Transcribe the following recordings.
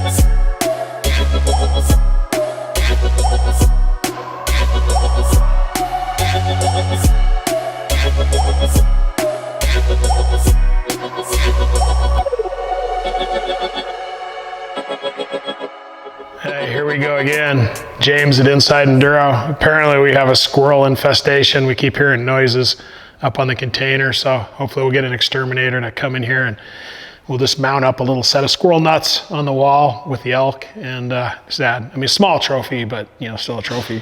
Hey, here we go again. James at Inside Enduro. Apparently we have a squirrel infestation. We keep hearing noises up on the container, so hopefully we'll get an exterminator to come in here and we'll just mount up a little set of squirrel nuts on the wall with the elk and sad. I mean, small trophy, but you know, still a trophy.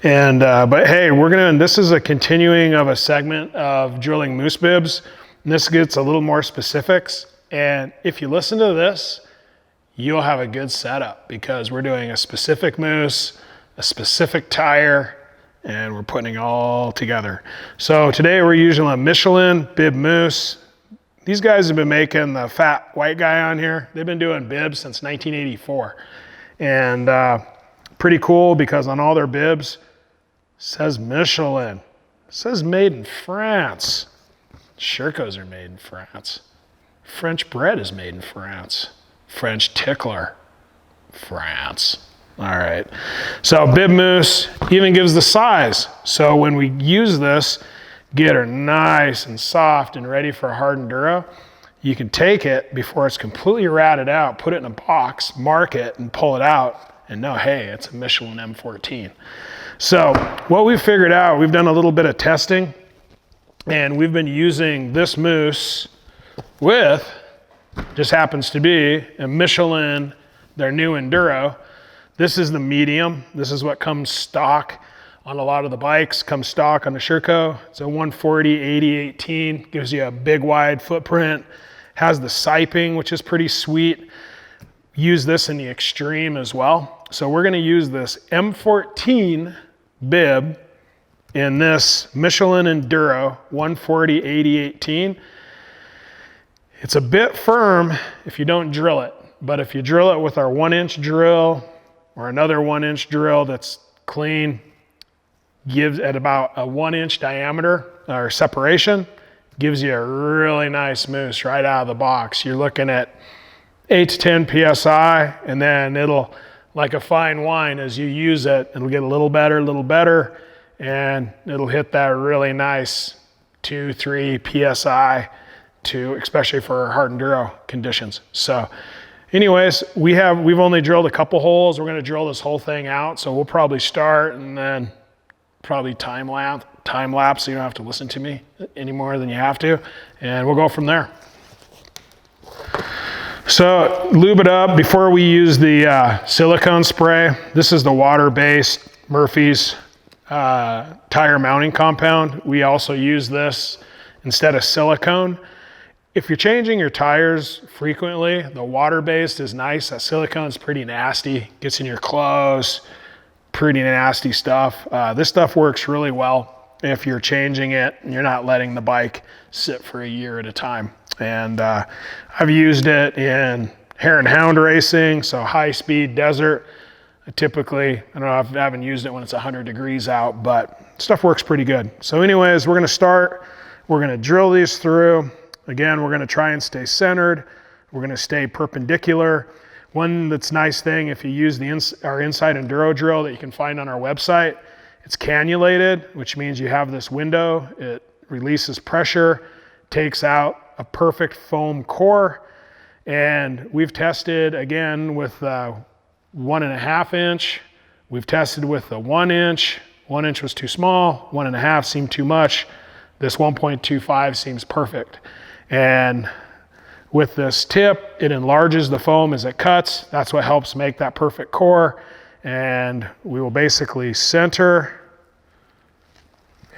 And but hey, this is a continuing of a segment of drilling moose bibs. And this gets a little more specifics. And if you listen to this, you'll have a good setup because we're doing a specific moose, a specific tire, and we're putting it all together. So today we're using a Michelin bib moose. These guys have been making the fat white guy on here. They've been doing bibs since 1984. And pretty cool because on all their bibs, it says Michelin. It says made in France. Shercos are made in France. French bread is made in France. French tickler, France. All right. So bib moose even gives the size. So when we use this, get her nice and soft and ready for a hard enduro, you can take it before it's completely ratted out, put it in a box, mark it, and pull it out, and know, hey, it's a Michelin M14. So what we've figured out, we've done a little bit of testing, and we've been using this moose with, just happens to be, a Michelin, their new Enduro. This is the medium. This is what comes stock on a lot of the bikes, comes stock on the Sherco. It's a 140/80/18, gives you a big wide footprint, has the siping, which is pretty sweet. Use this in the Extreme as well. So we're gonna use this M14 bib in this Michelin Enduro 140/80/18. It's a bit firm if you don't drill it, but if you drill it with our 1-inch drill or another 1-inch drill that's clean, gives at about a 1-inch diameter or separation, gives you a really nice moose right out of the box. You're looking at 8 to 10 PSI, and then it'll, like a fine wine, as you use it, it'll get a little better, and it'll hit that really nice 2-3 PSI to, especially for hard enduro conditions. So anyways, we've only drilled a couple holes. We're gonna drill this whole thing out. So we'll probably start and then probably time lapse so you don't have to listen to me any more than you have to. And we'll go from there. So lube it up before we use the silicone spray. This is the water-based Murphy's tire mounting compound. We also use this instead of silicone. If you're changing your tires frequently, the water-based is nice. That silicone is pretty nasty, gets in your clothes, pretty nasty stuff. This stuff works really well if you're changing it and you're not letting the bike sit for a year at a time. And I've used it in hare and hound racing, so high-speed desert. I haven't used it when it's 100 degrees out, but stuff works pretty good. So anyways, we're gonna start. We're gonna drill these through. Again, we're gonna try and stay centered. We're gonna stay perpendicular. One that's nice thing, if you use our Inside Enduro drill that you can find on our website, it's cannulated, which means you have this window. It releases pressure, takes out a perfect foam core. And we've tested, again, with 1.5 inch. We've tested with the 1 inch. 1 inch was too small, 1.5 seemed too much. This 1.25 seems perfect. And with this tip, it enlarges the foam as it cuts. That's what helps make that perfect core. And we will basically center,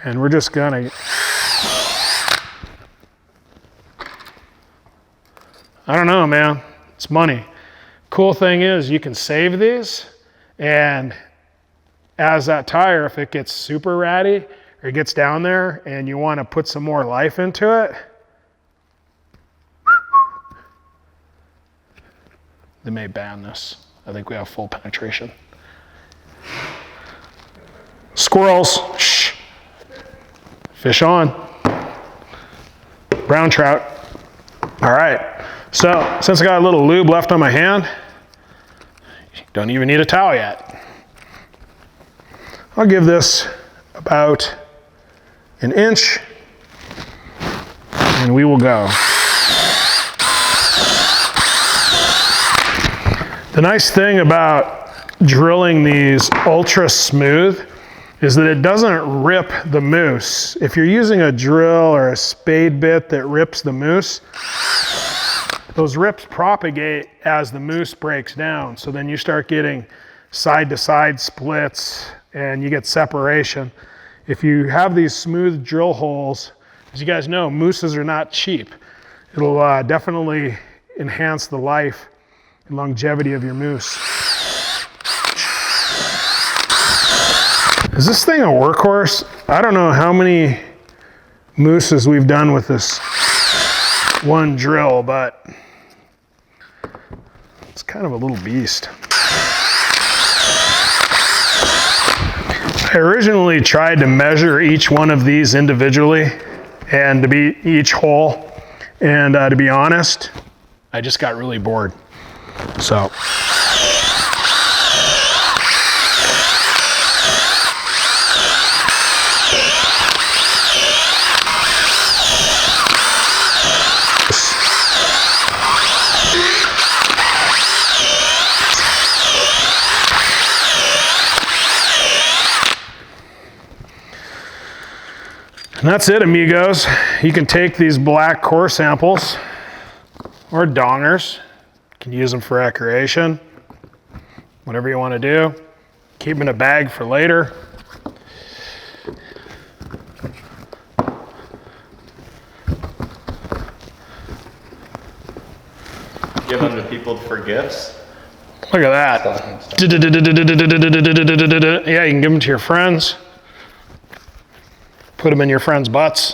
and we're just gonna, I don't know, man, it's money. Cool thing is you can save these, and as that tire, if it gets super ratty or it gets down there and you wanna put some more life into it, they may ban this. I think we have full penetration. Squirrels, shh. Fish on. Brown trout. All right, so since I got a little lube left on my hand, Don't even need a towel yet. I'll give this about an inch and we will go. The nice thing about drilling these ultra smooth is that it doesn't rip the mousse. If you're using a drill or a spade bit that rips the mousse, those rips propagate as the mousse breaks down. So then you start getting side to side splits and you get separation. If you have these smooth drill holes, as you guys know, mousses are not cheap. It'll definitely enhance the life and longevity of your mousse. Is this thing a workhorse? I don't know how many mousses we've done with this one drill, but it's kind of a little beast. I originally tried to measure each one of these individually and to be each hole, and to be honest, I just got really bored. So and that's it, amigos. You can take these black core samples or dongers. You can use them for recreation, whatever you want to do. Keep them in a bag for later. Give them to people for gifts. Look at that. Yeah, you can give them to your friends. Put them in your friends' butts.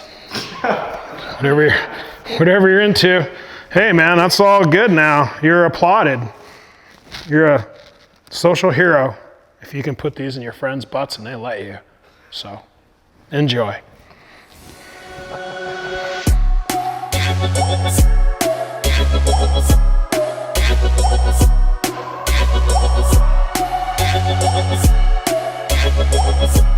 Whatever you're into. Hey man, that's all good now. You're applauded. You're a social hero if you can put these in your friends' butts and they let you. So, enjoy. We'll be right back.